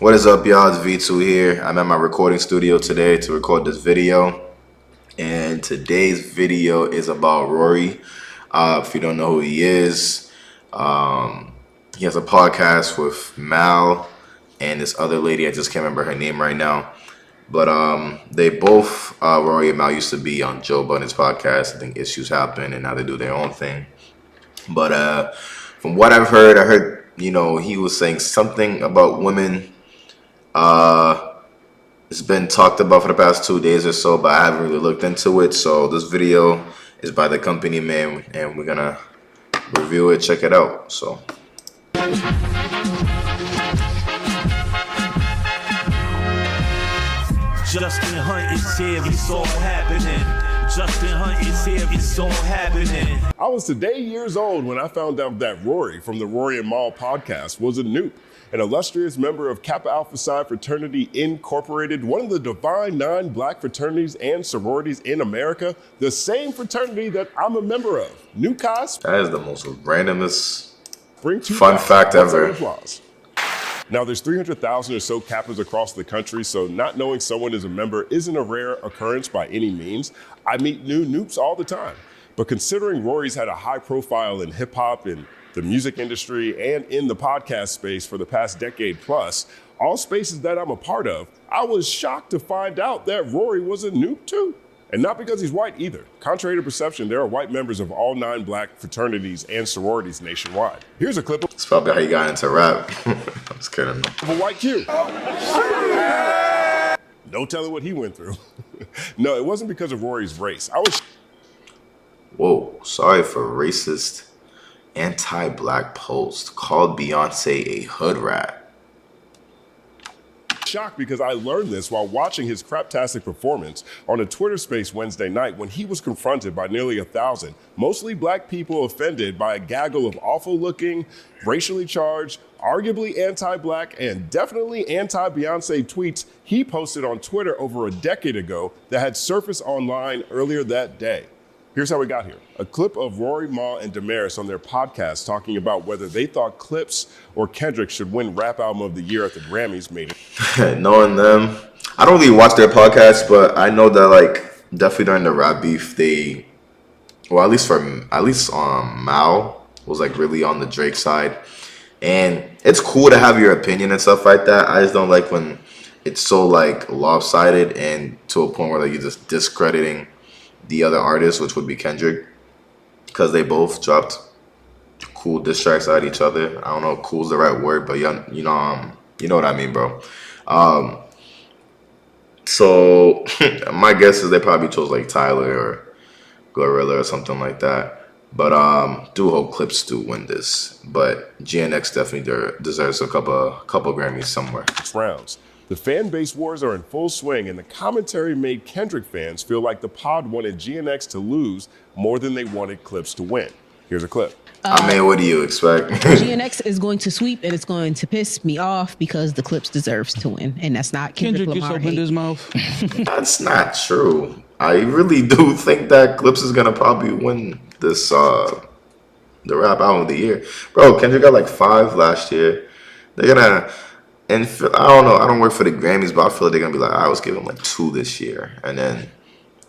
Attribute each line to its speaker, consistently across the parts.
Speaker 1: What is up, y'all? It's V2 here. I'm at my recording studio today to record this video. And today's video is about Rory. If you don't know who he is, he has a podcast with Mal and this other lady. I just can't remember her name right now. But they both, Rory and Mal, used to be on Joe Budden's podcast. I think issues happen and now they do their own thing. But from what I've heard, he was saying something about women. It's been talked about for the past 2 days or so, but I haven't really looked into it. So this video is by the company man, and we're gonna review it, check it out. So
Speaker 2: Justin Hunt is here, it's all happening. Justin Hunt is here, it's all happening.
Speaker 3: I was today years old when I found out that Rory from the Rory and Mal podcast was a Nuke, an illustrious member of Kappa Alpha Psi Fraternity Incorporated, one of the Divine Nine Black fraternities and sororities in America, the same fraternity that I'm a member of. New Cos.
Speaker 1: that is the most randomest fun fact ever.
Speaker 3: Now, there's 300,000 or so Kappas across the country, so not knowing someone is a member isn't a rare occurrence by any means. I meet new Noops all the time. But considering Rory's had a high profile in hip hop, in the music industry, and in the podcast space for the past decade plus, all spaces that I'm a part of, I was shocked to find out that Rory was a Noop too. And not because he's white either. Contrary to perception, there are white members of all 9 black fraternities and sororities nationwide. Here's a clip of
Speaker 1: It's probably how you got into rap. I'm just kidding.
Speaker 3: a white Q. No telling what he went through. No, it wasn't because of Rory's race. I was
Speaker 1: Whoa, sorry for racist anti-black post. Called Beyonce a hood rat.
Speaker 3: shocked because I learned this while watching his craptastic performance on a Twitter space Wednesday night when he was confronted by nearly 1,000, mostly black people offended by a gaggle of awful-looking, racially charged, arguably anti-black, and definitely anti-Beyonce tweets he posted on Twitter over a decade ago that had surfaced online earlier that day. Here's how we got here. A clip of Rory, Mal, and Damaris on their podcast talking about whether they thought Clips or Kendrick should win Rap Album of the Year at the Grammys made it.
Speaker 1: Knowing them, I don't really watch their podcast, but I know that definitely during the rap beef, at least Mal was really on the Drake side, and it's cool to have your opinion and stuff like that. I just don't like when it's so lopsided and to a point where you're just discrediting the other artist, which would be Kendrick, because they both dropped cool diss tracks at each other. I don't know if cool's the right word, but you know what I mean, bro. So my guess is they probably chose Tyler or Glorilla or something like that. But do hope Clips do win this. But GNX definitely deserves a couple Grammys somewhere.
Speaker 3: Rounds. The fan base wars are in full swing, and the commentary made Kendrick fans feel like the pod wanted GNX to lose more than they wanted Clips to win. Here's a clip.
Speaker 1: What do you expect?
Speaker 4: GNX is going to sweep, and it's going to piss me off because the Clips deserves to win, and that's not Kendrick
Speaker 5: just
Speaker 4: Lamar
Speaker 5: opened
Speaker 4: hate.
Speaker 5: his mouth.
Speaker 1: That's not true. I really do think that Clips is gonna probably win this the Rap Album of the Year. Bro, Kendrick got 5 last year. They're gonna, and I don't know, I don't work for the Grammys, but I feel like they're gonna be I was giving 2 this year, and then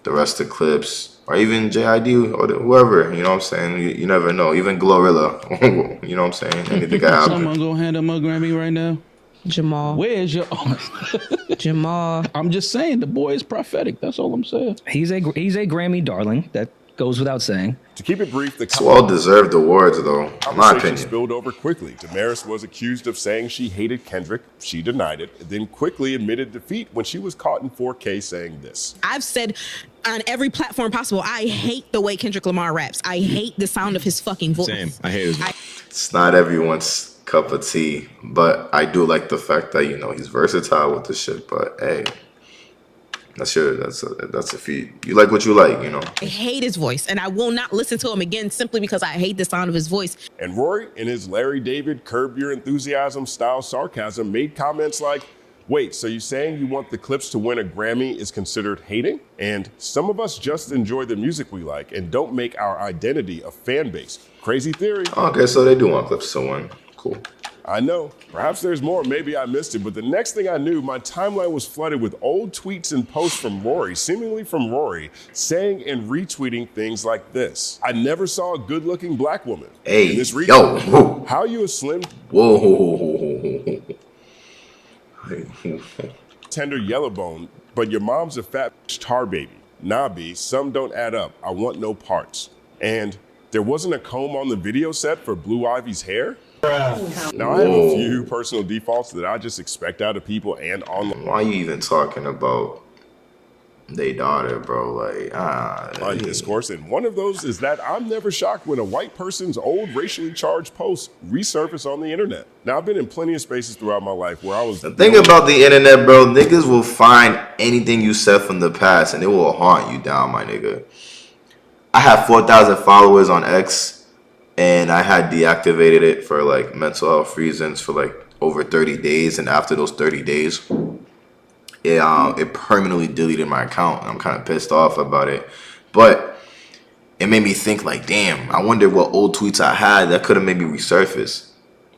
Speaker 1: the rest of Clips, or even JID or whoever, you know what I'm saying? You never know. Even Glorilla, you know what I'm saying? Anything can happen.
Speaker 5: Someone gonna hand him a Grammy right now.
Speaker 4: Jamal.
Speaker 5: Where's your?
Speaker 4: Jamal.
Speaker 5: I'm just saying the boy is prophetic. That's all I'm saying.
Speaker 6: He's a Grammy darling. That goes without saying.
Speaker 3: To keep it brief, the
Speaker 1: It's well-deserved awards, though, in my
Speaker 3: conversation
Speaker 1: opinion.
Speaker 3: spilled over quickly. Damaris was accused of saying she hated Kendrick. She denied it, then quickly admitted defeat when she was caught in 4K saying this.
Speaker 4: I've said on every platform possible, I hate the way Kendrick Lamar raps. I hate the sound of his fucking voice.
Speaker 7: Same. I hate his.
Speaker 1: It's not everyone's cup of tea, but I do like the fact that he's versatile with the shit. But hey, that's a feat. You like what you like,
Speaker 4: I hate his voice, and I will not listen to him again simply because I hate the sound of his voice.
Speaker 3: And Rory, in his Larry David Curb Your Enthusiasm style sarcasm, made comments like, wait, so you saying you want the Clips to win a Grammy is considered hating? And some of us just enjoy the music we like and don't make our identity a fan base. Crazy theory.
Speaker 1: Okay, so they do want Clips to win. Cool.
Speaker 3: I know, perhaps there's more, maybe I missed it, but the next thing I knew, my timeline was flooded with old tweets and posts from Rory, seemingly from Rory, saying and retweeting things like this. I never saw a good-looking black woman in this region.
Speaker 1: Yo, whoa.
Speaker 3: How you a slim,
Speaker 1: Whoa.
Speaker 3: tender yellow bone, but your mom's a fat tar baby. Nah, B, some don't add up. I want no parts. And there wasn't a comb on the video set for Blue Ivy's hair? Now, I have a few personal defaults that I just expect out of people and online.
Speaker 1: Why are you even talking about they daughter, bro?
Speaker 3: On discourse, and one of those is that I'm never shocked when a white person's old racially charged posts resurface on the internet. Now, I've been in plenty of spaces throughout my life where I was...
Speaker 1: The thing about the internet, bro, niggas will find anything you said from the past and it will haunt you down, my nigga. I have 4,000 followers on X. And I had deactivated it for like mental health reasons for like over 30 days. And after those 30 days, it permanently deleted my account. I'm kind of pissed off about it. But it made me think like, damn, I wonder what old tweets I had that could have maybe resurfaced.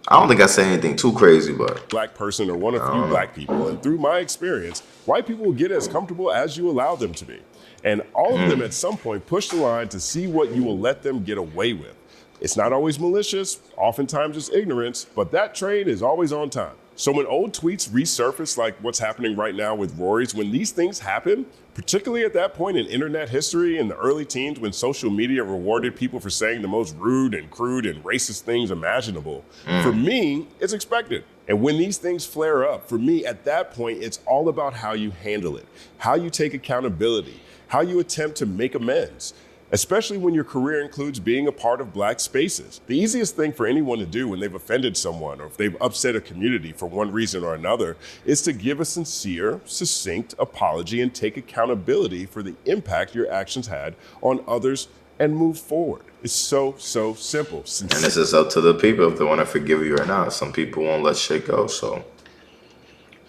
Speaker 1: I don't think I said anything too crazy, but...
Speaker 3: Black person or one of few black people. And through my experience, white people will get as comfortable as you allow them to be. And all of them at some point push the line to see what you will let them get away with. It's not always malicious, oftentimes it's ignorance, but that train is always on time. So when old tweets resurface like what's happening right now with Rory's, when these things happen, particularly at that point in internet history in the early teens when social media rewarded people for saying the most rude and crude and racist things imaginable, for me, it's expected. And when these things flare up, for me at that point, it's all about how you handle it, how you take accountability, how you attempt to make amends. Especially when your career includes being a part of black spaces. The easiest thing for anyone to do when they've offended someone or if they've upset a community for one reason or another is to give a sincere, succinct apology and take accountability for the impact your actions had on others and move forward. It's so simple.
Speaker 1: And this is up to the people if they want to forgive you or not. Some people won't let shit go, so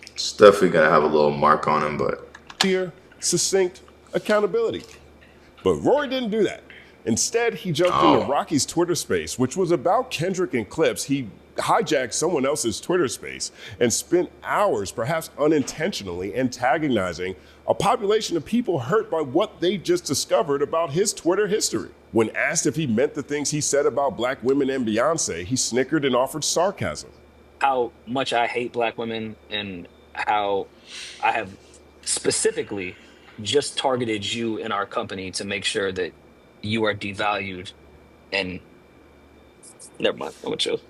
Speaker 1: it's definitely gonna have a little mark on them, but...
Speaker 3: Sincere, succinct accountability. But Rory didn't do that. Instead, he jumped into Rocky's Twitter space, which was about Kendrick and clips. He hijacked someone else's Twitter space and spent hours, perhaps unintentionally, antagonizing a population of people hurt by what they just discovered about his Twitter history. When asked if he meant the things he said about black women and Beyonce, he snickered and offered sarcasm.
Speaker 7: How much I hate black women and how I have specifically just targeted you in our company to make sure that you are devalued and never mind, I'm gonna chill.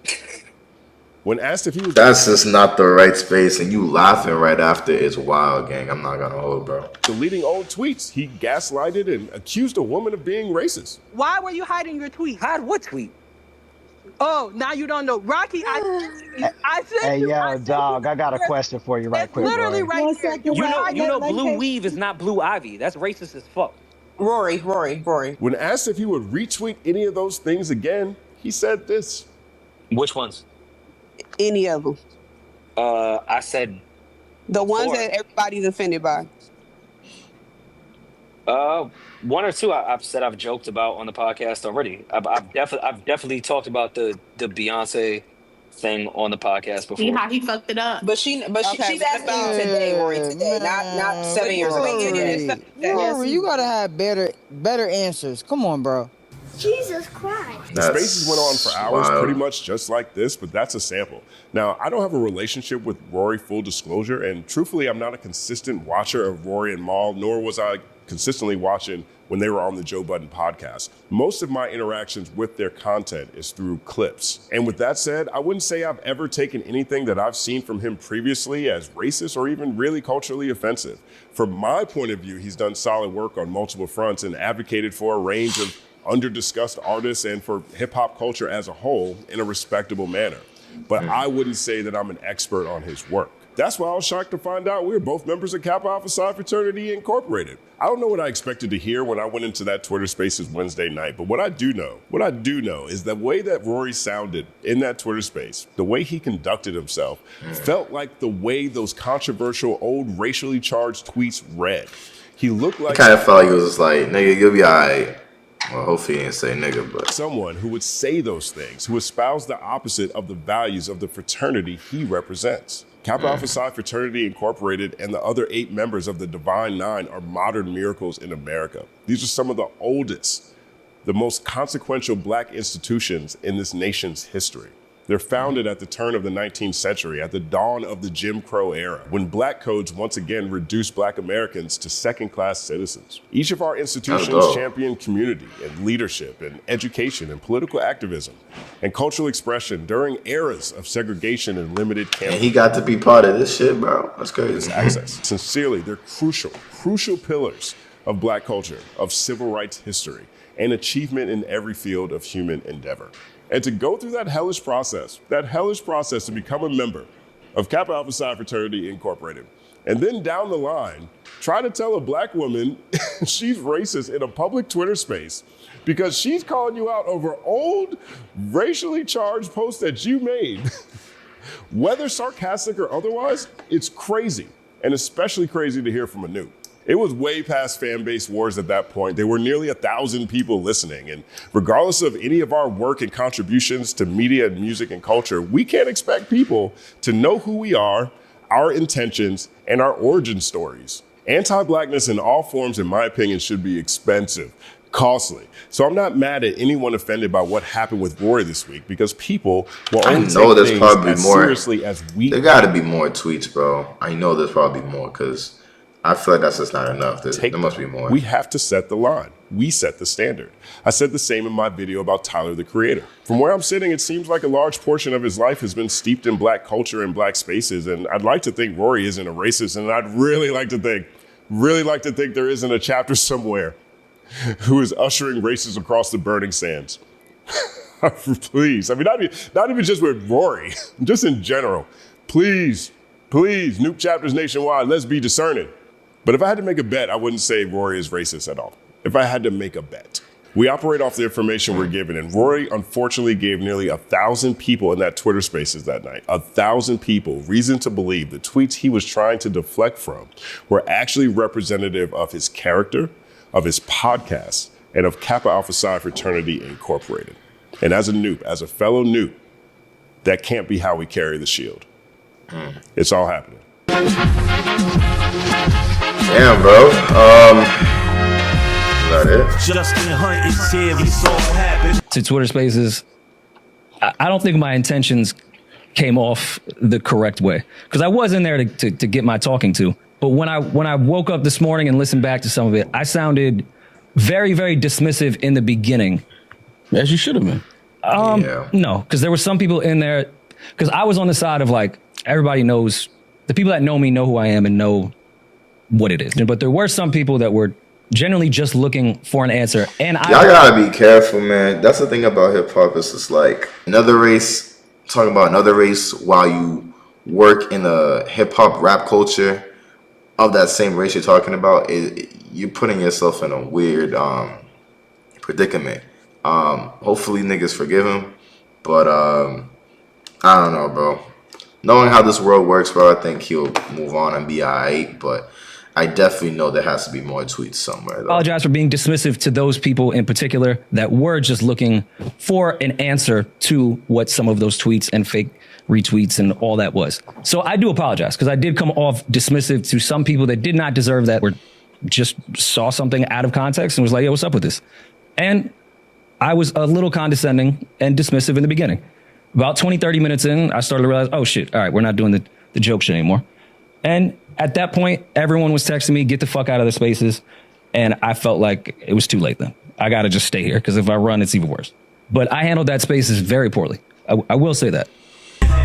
Speaker 3: When asked if he was...
Speaker 1: That's just not the right space, and you laughing right after is wild, gang. I'm not gonna hold, bro.
Speaker 3: Deleting old tweets, he gaslighted and accused a woman of being racist.
Speaker 8: Why were you hiding your tweet?
Speaker 9: Hide what tweet?
Speaker 8: Oh, now you don't know. Rocky, I said
Speaker 9: Hey, yo, dog, I got a question for you right quick,
Speaker 8: literally
Speaker 9: Rory.
Speaker 8: right here.
Speaker 9: You know Blue Weave is not Blue Ivy. That's racist as fuck.
Speaker 10: Rory.
Speaker 3: When asked if he would retweet any of those things again, he said this.
Speaker 7: Which ones?
Speaker 10: Any of them.
Speaker 7: I said
Speaker 10: the ones that everybody's offended by.
Speaker 7: One or two I've said I've joked about on the podcast already. I've definitely talked about the Beyonce thing on the podcast before.
Speaker 4: See how he fucked it up.
Speaker 10: But she's asking you today, Rory, today, not 7 years ago.
Speaker 11: Rory, you gotta have better answers. Come on, bro.
Speaker 12: Jesus Christ.
Speaker 3: The spaces went on for hours, pretty much just like this, but that's a sample. Now, I don't have a relationship with Rory, full disclosure, and truthfully, I'm not a consistent watcher of Rory and Mal, nor was I consistently watching when they were on the Joe Budden podcast. Most of my interactions with their content is through clips. And with that said, I wouldn't say I've ever taken anything that I've seen from him previously as racist or even really culturally offensive. From my point of view, he's done solid work on multiple fronts and advocated for a range of under-discussed artists and for hip-hop culture as a whole in a respectable manner. But I wouldn't say that I'm an expert on his work. That's why I was shocked to find out we were both members of Kappa Alpha Psi Fraternity Incorporated. I don't know what I expected to hear when I went into that Twitter Spaces Wednesday night, but what I do know is the way that Rory sounded in that Twitter space, the way he conducted himself, felt like the way those controversial old racially charged tweets read. He looked like...
Speaker 1: I kind of felt like it was just like, nigga, you'll be all right. Well, hopefully he didn't say nigga, but
Speaker 3: Someone who would say those things, who espoused the opposite of the values of the fraternity he represents. Kappa Alpha Psi Fraternity Incorporated and the other 8 members of the Divine Nine are modern miracles in America. These are some of the oldest, the most consequential black institutions in this nation's history. They're founded at the turn of the 19th century, at the dawn of the Jim Crow era, when black codes once again reduced black Americans to second-class citizens. Each of our institutions champion community and leadership and education and political activism and cultural expression during eras of segregation and limited campus.
Speaker 1: And he got to be part of this shit, bro. That's crazy.
Speaker 3: Access. Sincerely, they're crucial pillars of black culture, of civil rights history, and achievement in every field of human endeavor. And to go through that hellish process to become a member of Kappa Alpha Psi Fraternity Incorporated, and then down the line, try to tell a black woman she's racist in a public Twitter space because she's calling you out over old racially charged posts that you made, whether sarcastic or otherwise, it's crazy, and especially crazy to hear from a noob. It was way past fan base wars at that point. There were nearly 1,000 people listening. And regardless of any of our work and contributions to media and music and culture, we can't expect people to know who we are, our intentions, and our origin stories. Anti-blackness in all forms, in my opinion, should be expensive, costly. So I'm not mad at anyone offended by what happened with Rory this week because people will only take things as seriously as we.
Speaker 1: There got to be more tweets, bro. I know there's probably more because I feel like that's just not enough. There must be more.
Speaker 3: We have to set the line. We set the standard. I said the same in my video about Tyler, the Creator. From where I'm sitting, it seems like a large portion of his life has been steeped in black culture and black spaces. And I'd like to think Rory isn't a racist. And I'd really like to think there isn't a chapter somewhere who is ushering races across the burning sands. Please. I mean, not even just with Rory, just in general. Please, nuke chapters nationwide. Let's be discerning. But if I had to make a bet, I wouldn't say Rory is racist at all. If I had to make a bet. We operate off the information we're given, and Rory unfortunately gave nearly 1,000 people in that Twitter Spaces that night, 1,000 people, reason to believe the tweets he was trying to deflect from were actually representative of his character, of his podcast, and of Kappa Alpha Psi Fraternity Incorporated. And as a noob, as a fellow noob, that can't be how we carry the shield. It's all happening.
Speaker 1: Damn, bro. Is that it?
Speaker 2: Justin Hunt is here, we saw what happened.
Speaker 6: To Twitter Spaces, I don't think my intentions came off the correct way because I was in there to get my talking to. But when I woke up this morning and listened back to some of it, I sounded very, very dismissive in the beginning.
Speaker 5: As you should have been.
Speaker 6: No, because there were some people in there, because I was on the side of like, everybody knows, the people that know me know who I am and know what it is. But there were some people that were generally just looking for an answer. And
Speaker 1: y'all gotta be careful, man. That's the thing about hip hop. It's just like another race, talking about another race while you work in the hip hop rap culture of that same race you're talking about. You're putting yourself in a weird predicament. Hopefully niggas forgive him. But I don't know, bro. Knowing how this world works, bro, I think he'll move on and be alright. But I definitely know there has to be more tweets somewhere, though.
Speaker 6: I apologize for being dismissive to those people in particular that were just looking for an answer to what some of those tweets and fake retweets and all that was. So I do apologize because I did come off dismissive to some people that did not deserve that, or just saw something out of context and was like, yo, what's up with this? And I was a little condescending and dismissive in the beginning. About 20, 30 minutes in, I started to realize, oh shit, all right, we're not doing the joke shit anymore. And at that point, everyone was texting me, get the fuck out of the spaces. And I felt like it was too late then. I got to just stay here because if I run, it's even worse. But I handled that spaces very poorly. I will say that.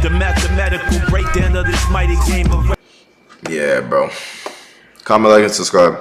Speaker 2: The mathematical breakdown of this mighty game of...
Speaker 1: Yeah, bro. Comment, like, and subscribe.